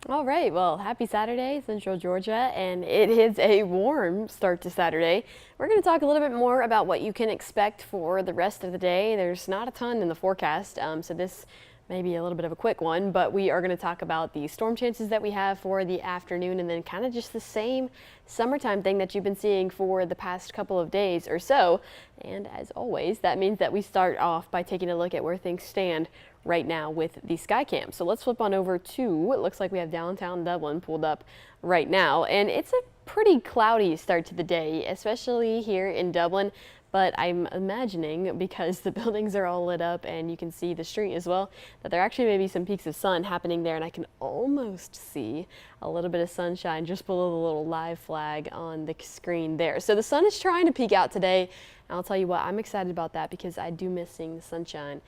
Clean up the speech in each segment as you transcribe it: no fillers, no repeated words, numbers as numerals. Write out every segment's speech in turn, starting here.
All right, well, happy Saturday, Central Georgia, and it is a warm start to Saturday. We're going to talk a little bit more about what you can expect for the rest of the day. There's not a ton in the forecast, so this may be a little bit of a quick one, but we are going to talk about the storm chances that we have for the afternoon and then kind of just the same summertime thing that you've been seeing for the past couple of days or so. And as always, that means that we start off by taking a look at where things stand right now with the Skycam. So let's flip on over to, it looks like we have downtown Dublin pulled up right now, and it's a pretty cloudy start to the day, especially here in Dublin. But I'm imagining, because the buildings are all lit up and you can see the street as well, that there actually may be some peaks of sun happening there, and I can almost see a little bit of sunshine just below the little live flag on the screen there. So the sun is trying to peek out today, and I'll tell you what, I'm excited about that because I do miss seeing the sunshine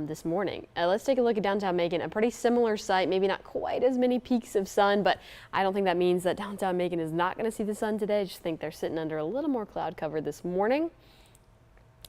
this morning. Let's take a look at downtown Macon, a pretty similar sight, maybe not quite as many peaks of sun, but I don't think that means that downtown Macon is not going to see the sun today. I just think they're sitting under a little more cloud cover this morning.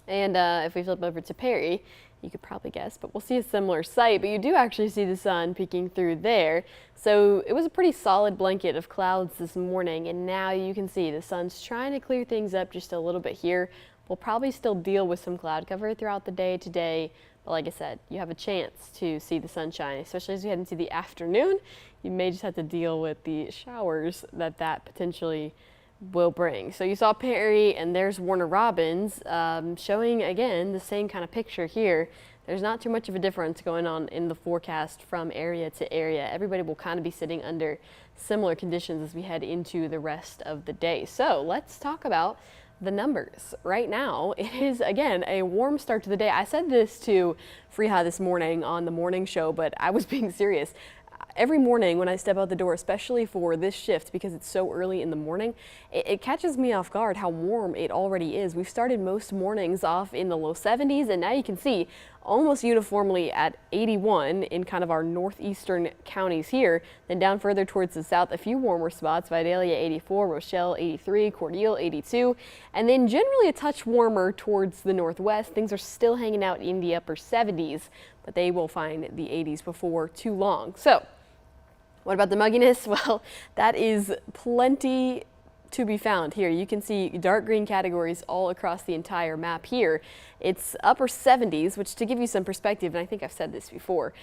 And if we flip over to Perry, you could probably guess, but we'll see a similar sight, but you do actually see the sun peeking through there. So it was a pretty solid blanket of clouds this morning, and now you can see the sun's trying to clear things up just a little bit here. We'll probably still deal with some cloud cover throughout the day today, but like I said, you have a chance to see the sunshine, especially as we head into the afternoon. You may just have to deal with the showers that potentially will bring. So you saw Perry, and there's Warner Robins showing again the same kind of picture here. There's not too much of a difference going on in the forecast from area to area. Everybody will kind of be sitting under similar conditions as we head into the rest of the day. So let's talk about the numbers. Right now, it is again a warm start to the day. I said this to Freeha this morning on the morning show, but I was being serious. Every morning when I step out the door, especially for this shift because it's so early in the morning, it catches me off guard how warm it already is. We've started most mornings off in the low 70s, and now you can see almost uniformly at 81 in kind of our northeastern counties here. Then down further towards the south, a few warmer spots: Vidalia 84, Rochelle 83, Cordele 82, and then generally a touch warmer towards the northwest. Things are still hanging out in the upper 70s, but they will find the 80s before too long. So what about the mugginess? Well, that is plenty to be found here. You can see dark green categories all across the entire map here. It's upper 70s, which, to give you some perspective, and I think I've said this before,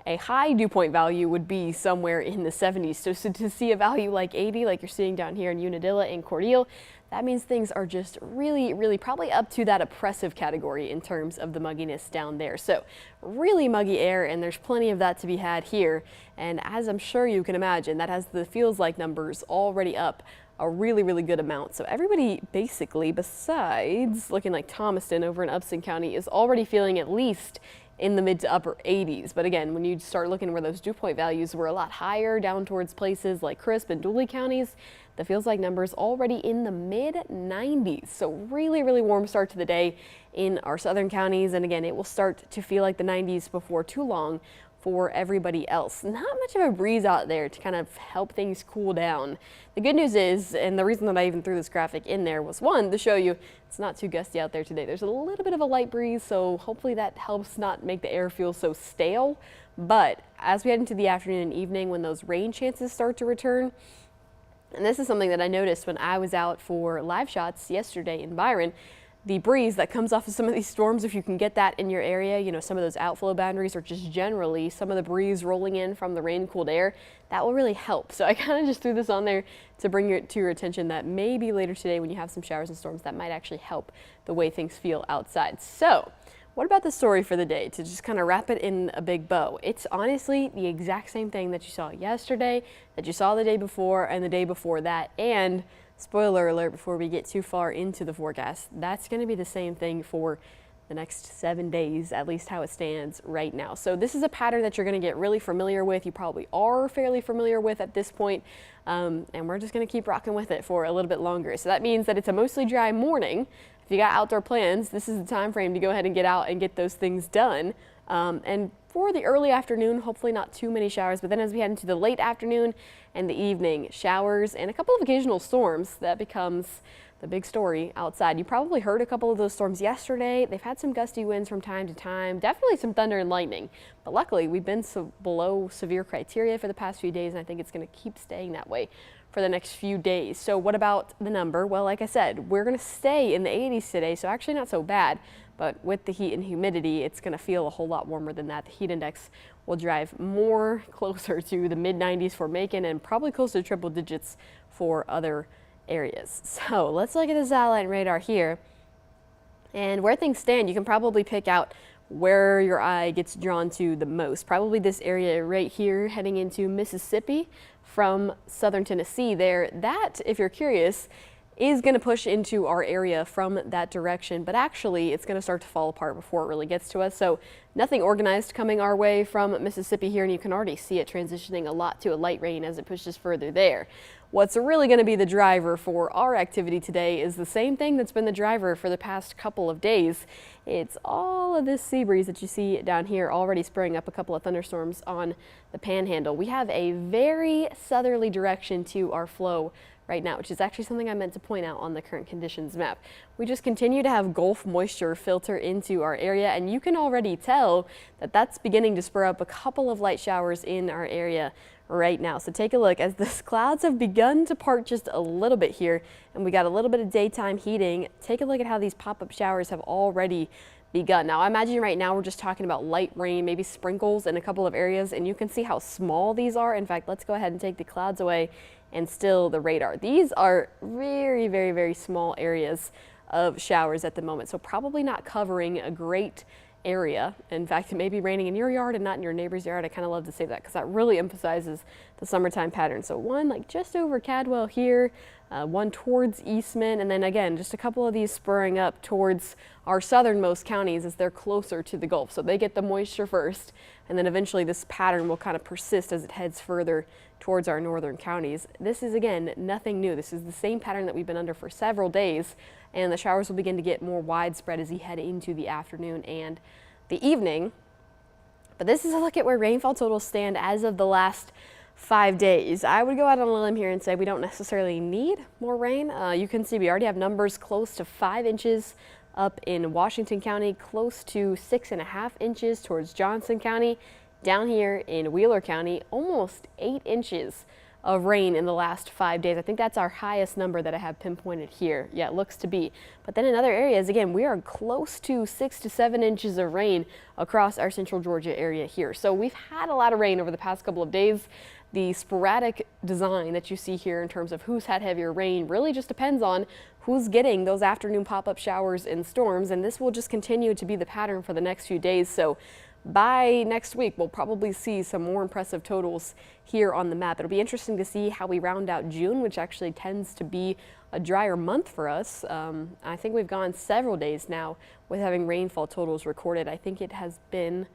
a high dew point value would be somewhere in the 70s. So to see a value like 80, like you're seeing down here in Unadilla and Cordele, that means things are just really probably up to that oppressive category in terms of the mugginess down there. So really muggy air, and there's plenty of that to be had here. And as I'm sure you can imagine, that has the feels like numbers already up a really good amount. So everybody basically, besides looking like Thomaston over in Upson County, is already feeling at least in the mid to upper 80s. But again, when you start looking where those dew point values were a lot higher down towards places like Crisp and Dooley counties, the feels like numbers already in the mid 90s. So really warm start to the day in our southern counties. And again, it will start to feel like the 90s before too long for everybody else. Not much of a breeze out there to kind of help things cool down. The good news is, and the reason that I even threw this graphic in there was, one, to show you it's not too gusty out there today. There's a little bit of a light breeze, so hopefully that helps not make the air feel so stale. But as we head into the afternoon and evening, when those rain chances start to return, and this is something that I noticed when I was out for live shots yesterday in Byron, the breeze that comes off of some of these storms, if you can get that in your area, you know, some of those outflow boundaries, or just generally some of the breeze rolling in from the rain-cooled air, that will really help. So I kind of just threw this on there to bring it to your attention that maybe later today when you have some showers and storms, that might actually help the way things feel outside. So what about the story for the day, to just kind of wrap it in a big bow? It's honestly the exact same thing that you saw yesterday, that you saw the day before, and the day before that. And spoiler alert, before we get too far into the forecast, that's going to be the same thing for the next 7 days, at least how it stands right now. So this is a pattern that you're going to get really familiar with. You probably are fairly familiar with at this point, and we're just going to keep rocking with it for a little bit longer. So that means that it's a mostly dry morning. If you got outdoor plans, this is the time frame to go ahead and get out and get those things done. And for the early afternoon, hopefully not too many showers, but then as we head into the late afternoon and the evening, showers and a couple of occasional storms. That becomes the big story outside. You probably heard a couple of those storms yesterday. They've had some gusty winds from time to time, definitely some thunder and lightning. But luckily, we've been below severe criteria for the past few days, and I think it's going to keep staying that way for the next few days. So what about the number? Well, like I said, we're going to stay in the 80s today, so actually not so bad. But with the heat and humidity, it's going to feel a whole lot warmer than that. The heat index will drive more closer to the mid-90s for Macon and probably close to triple digits for other areas. So let's look at the satellite radar here. And where things stand, you can probably pick out where your eye gets drawn to the most. Probably this area right here heading into Mississippi from southern Tennessee there. That, if you're curious, is going to push into our area from that direction, but actually it's going to start to fall apart before it really gets to us. So nothing organized coming our way from Mississippi here, and you can already see it transitioning a lot to a light rain as it pushes further there. What's really going to be the driver for our activity today is the same thing that's been the driver for the past couple of days. It's all of this sea breeze that you see down here already spraying up a couple of thunderstorms on the panhandle. We have a very southerly direction to our flow right now, which is actually something I meant to point out on the current conditions map. We just continue to have Gulf moisture filter into our area, and you can already tell that that's beginning to spur up a couple of light showers in our area right now. So take a look as the clouds have begun to part just a little bit here, and we got a little bit of daytime heating. Take a look at how these pop-up showers have already begun. Now I imagine right now we're just talking about light rain, maybe sprinkles in a couple of areas, and you can see how small these are. In fact, let's go ahead and take the clouds away and still the radar. These are very, very, very small areas of showers at the moment, so probably not covering a great area. In fact, it may be raining in your yard and not in your neighbor's yard. I kind of love to say that because that really emphasizes the summertime pattern. So one like just over Cadwell here, one towards Eastman, and then again just a couple of these spurring up towards our southernmost counties as they're closer to the Gulf. So they get the moisture first, and then eventually this pattern will kind of persist as it heads further towards our northern counties. This is again nothing new. This is the same pattern that we've been under for several days, and the showers will begin to get more widespread as we head into the afternoon and the evening. But this is a look at where rainfall totals stand as of the last 5 days. I would go out on a limb here and say we don't necessarily need more rain. You can see we already have numbers close to 5 inches up in Washington County, close to 6.5 inches towards Johnson County. Down here in Wheeler County, almost 8 inches of rain in the last 5 days. I think that's our highest number that I have pinpointed here. Yeah, it looks to be. But then in other areas, again, we are close to 6 to 7 inches of rain across our central Georgia area here. So we've had a lot of rain over the past couple of days. The sporadic design that you see here in terms of who's had heavier rain really just depends on who's getting those afternoon pop-up showers and storms, and this will just continue to be the pattern for the next few days. So by next week, we'll probably see some more impressive totals here on the map. It'll be interesting to see how we round out June, which actually tends to be a drier month for us. I think we've gone several days now with having rainfall totals recorded. I think it has been,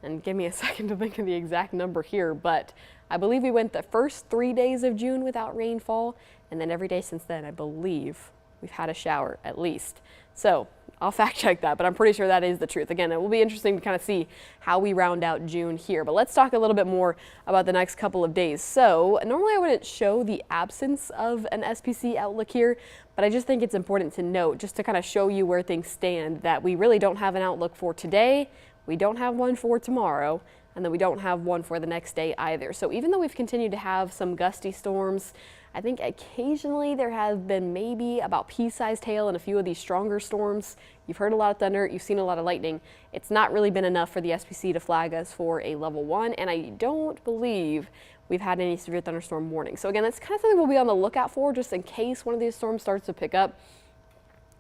and give me a second to think of the exact number here, but I believe we went the first 3 days of June without rainfall, and then every day since then, I believe we've had a shower at least. So I'll fact check that, but I'm pretty sure that is the truth. Again, it will be interesting to kind of see how we round out June here. But let's talk a little bit more about the next couple of days. So normally I wouldn't show the absence of an SPC outlook here, but I just think it's important to note, just to kind of show you where things stand, that we really don't have an outlook for today. We don't have one for tomorrow, and then we don't have one for the next day either. So even though we've continued to have some gusty storms, I think occasionally there have been maybe about pea-sized hail in a few of these stronger storms. You've heard a lot of thunder, you've seen a lot of lightning. It's not really been enough for the SPC to flag us for a level 1, and I don't believe we've had any severe thunderstorm warning. So again, that's kind of something we'll be on the lookout for just in case one of these storms starts to pick up.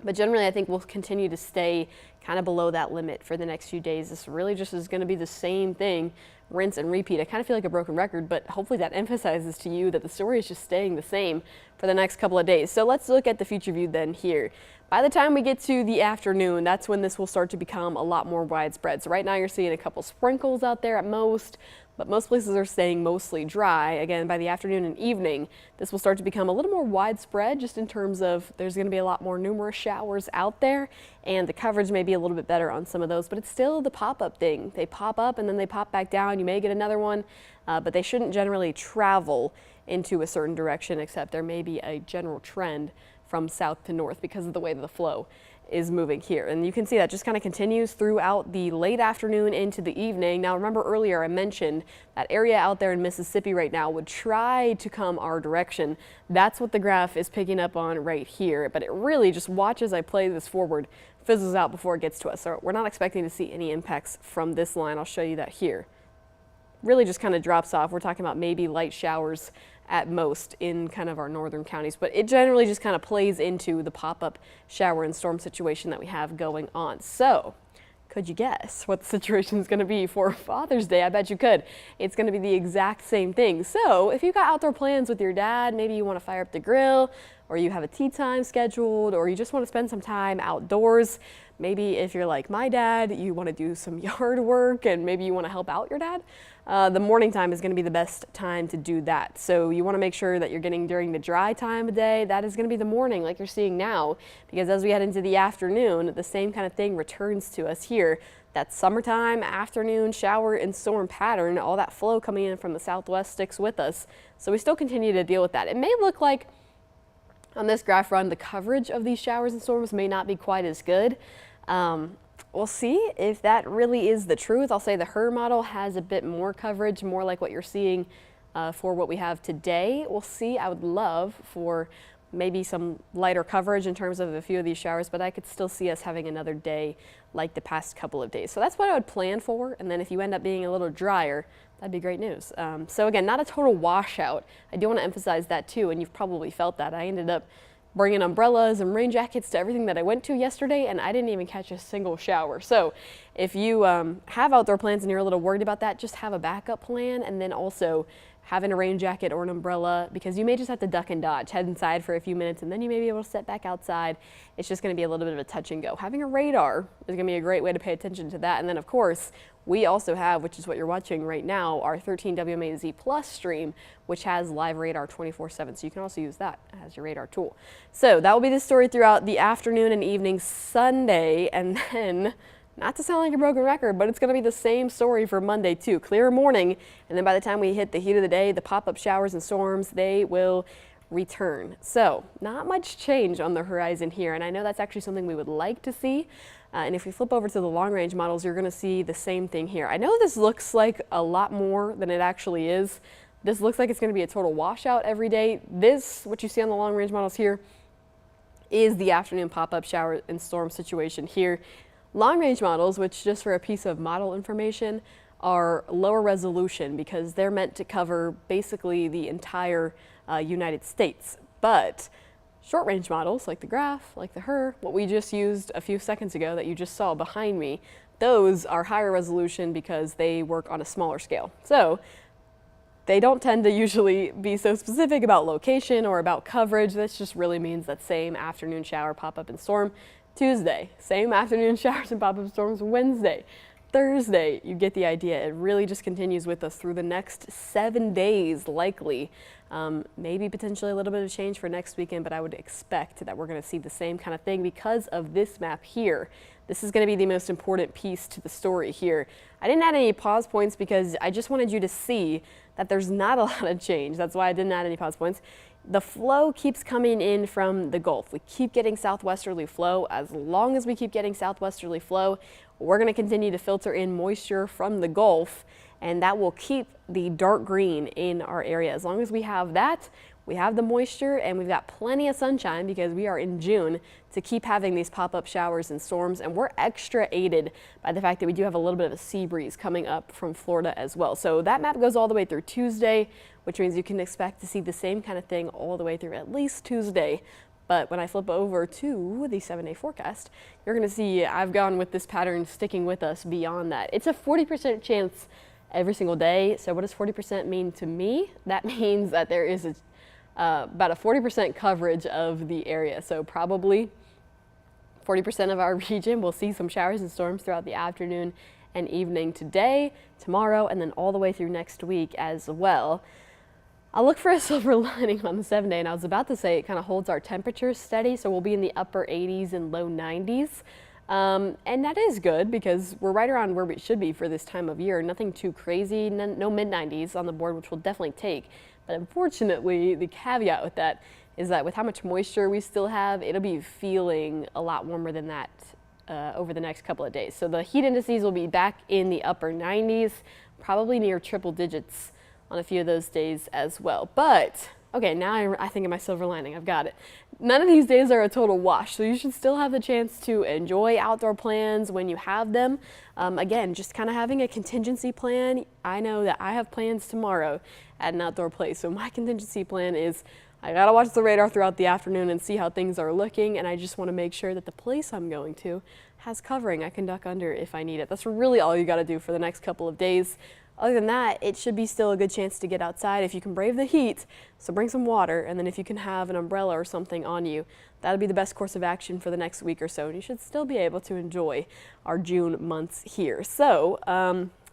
But generally, I think we'll continue to stay kind of below that limit for the next few days. This really just is going to be the same thing, rinse and repeat. I kind of feel like a broken record, but hopefully that emphasizes to you that the story is just staying the same for the next couple of days. So let's look at the future view then here. By the time we get to the afternoon, that's when this will start to become a lot more widespread. So right now you're seeing a couple sprinkles out there at most, but most places are staying mostly dry. Again, by the afternoon and evening, this will start to become a little more widespread just in terms of there's going to be a lot more numerous showers out there, and the coverage may be a little bit better on some of those, but it's still the pop-up thing. They pop up and then they pop back down. You may get another one, but they shouldn't generally travel into a certain direction, except there may be a general trend from south to north because of the way that the flow is moving here. And you can see that just kind of continues throughout the late afternoon into the evening. Now, remember earlier I mentioned that area out there in Mississippi right now would try to come our direction. That's what the graph is picking up on right here. But it really, just watch as I play this forward, fizzles out before it gets to us. So we're not expecting to see any impacts from this line. I'll show you that here. Really just kind of drops off. We're talking about maybe light showers at most in kind of our northern counties, but it generally just kind of plays into the pop-up shower and storm situation that we have going on. So could you guess what the situation is going to be for Father's Day? I bet you could. It's going to be the exact same thing. So if you've got outdoor plans with your dad, maybe you want to fire up the grill, or you have a tea time scheduled, or you just want to spend some time outdoors. Maybe if you're like my dad, you want to do some yard work and maybe you want to help out your dad. The morning time is going to be the best time to do that. So you want to make sure that you're getting during the dry time of day. That is going to be the morning like you're seeing now, because as we head into the afternoon, the same kind of thing returns to us here. That summertime afternoon shower and storm pattern, all that flow coming in from the southwest sticks with us. So we still continue to deal with that. It may look like on this graph run, the coverage of these showers and storms may not be quite as good. We'll see if that really is the truth. I'll say the HER model has a bit more coverage, more like what you're seeing for what we have today. We'll see. I would love for maybe some lighter coverage in terms of a few of these showers, but I could still see us having another day like the past couple of days. So that's what I would plan for. And then if you end up being a little drier, that'd be great news. So again, not a total washout. I do want to emphasize that too, and you've probably felt that. I ended up bringing umbrellas and rain jackets to everything that I went to yesterday, and I didn't even catch a single shower. So if you have outdoor plans and you're a little worried about that, just have a backup plan, and then also having a rain jacket or an umbrella, because you may just have to duck and dodge, head inside for a few minutes, and then you may be able to step back outside. It's just going to be a little bit of a touch and go. Having a radar is going to be a great way to pay attention to that. And then of course, we also have, which is what you're watching right now, our 13 WMAZ Plus stream, which has live radar 24/7. So you can also use that as your radar tool. So that will be the story throughout the afternoon and evening Sunday. And then, not to sound like a broken record, but it's going to be the same story for Monday too. Clear morning, and then by the time we hit the heat of the day, the pop-up showers and storms, they will return. So not much change on the horizon here, and I know that's actually something we would like to see. And if we flip over to the long-range models, you're going to see the same thing here. I know this looks like a lot more than it actually is. This looks like it's going to be a total washout every day. This, what you see on the long-range models here, is the afternoon pop-up shower and storm situation here. Long-range models, which just for a piece of model information, are lower resolution because they're meant to cover basically the entire United States. But short-range models, like the graph, like the HER, what we just used a few seconds ago that you just saw behind me, those are higher resolution because they work on a smaller scale. So they don't tend to usually be so specific about location or about coverage. This just really means that same afternoon shower, pop-up and storm Tuesday, same afternoon showers and pop-up storms Wednesday, Thursday. You get the idea. It really just continues with us through the next 7 days likely. Maybe potentially a little bit of change for next weekend, but I would expect that we're going to see the same kind of thing because of this map here. This is going to be the most important piece to the story here. I didn't add any pause points because I just wanted you to see that there's not a lot of change. That's why I didn't add any pause points. The flow keeps coming in from the Gulf. We keep getting southwesterly flow. As long as we keep getting southwesterly flow, we're going to continue to filter in moisture from the Gulf, and that will keep the dark green in our area. As long as we have that, we have the moisture, and we've got plenty of sunshine because we are in June to keep having these pop-up showers and storms, and we're extra aided by the fact that we do have a little bit of a sea breeze coming up from Florida as well. So that map goes all the way through Tuesday, which means you can expect to see the same kind of thing all the way through at least Tuesday. But when I flip over to the 7-day forecast, you're going to see I've gone with this pattern sticking with us beyond that. It's a 40% chance every single day. So what does 40% mean to me? That means that there is about a 40% coverage of the area. So probably 40% of our region will see some showers and storms throughout the afternoon and evening today, tomorrow, and then all the way through next week as well. I'll look for a silver lining on the 7-day, and I was about to say it kind of holds our temperatures steady, so we'll be in the upper 80s and low 90s. And that is good because we're right around where we should be for this time of year. Nothing too crazy, no mid-90s on the board, which we'll definitely take. But unfortunately, the caveat with that is that with how much moisture we still have, it'll be feeling a lot warmer than that over the next couple of days. So the heat indices will be back in the upper 90s, probably near triple digits on a few of those days as well. But okay, now I think of my silver lining. I've got it. None of these days are a total wash, so you should still have the chance to enjoy outdoor plans when you have them. Again, just kind of having a contingency plan. I know that I have plans tomorrow at an outdoor place, so my contingency plan is I gotta watch the radar throughout the afternoon and see how things are looking, and I just want to make sure that the place I'm going to has covering I can duck under if I need it. That's really all you gotta do for the next couple of days. Other than that, it should be still a good chance to get outside if you can brave the heat. So bring some water, and then if you can have an umbrella or something on you, that'll be the best course of action for the next week or so. And you should still be able to enjoy our June months here. So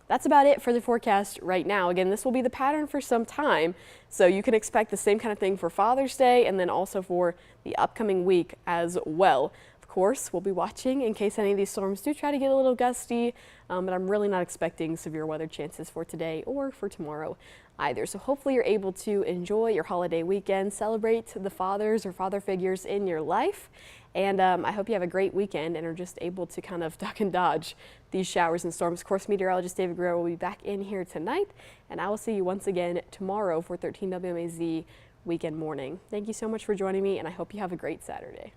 that's about it for the forecast right now. Again, this will be the pattern for some time. So you can expect the same kind of thing for Father's Day and then also for the upcoming week as well. Of course, we'll be watching in case any of these storms do try to get a little gusty, but I'm really not expecting severe weather chances for today or for tomorrow either. So hopefully you're able to enjoy your holiday weekend, celebrate the fathers or father figures in your life, and I hope you have a great weekend and are just able to kind of duck and dodge these showers and storms. Of course, meteorologist David Guerrero will be back in here tonight, and I will see you once again tomorrow for 13 WMAZ Weekend Morning. Thank you so much for joining me, and I hope you have a great Saturday.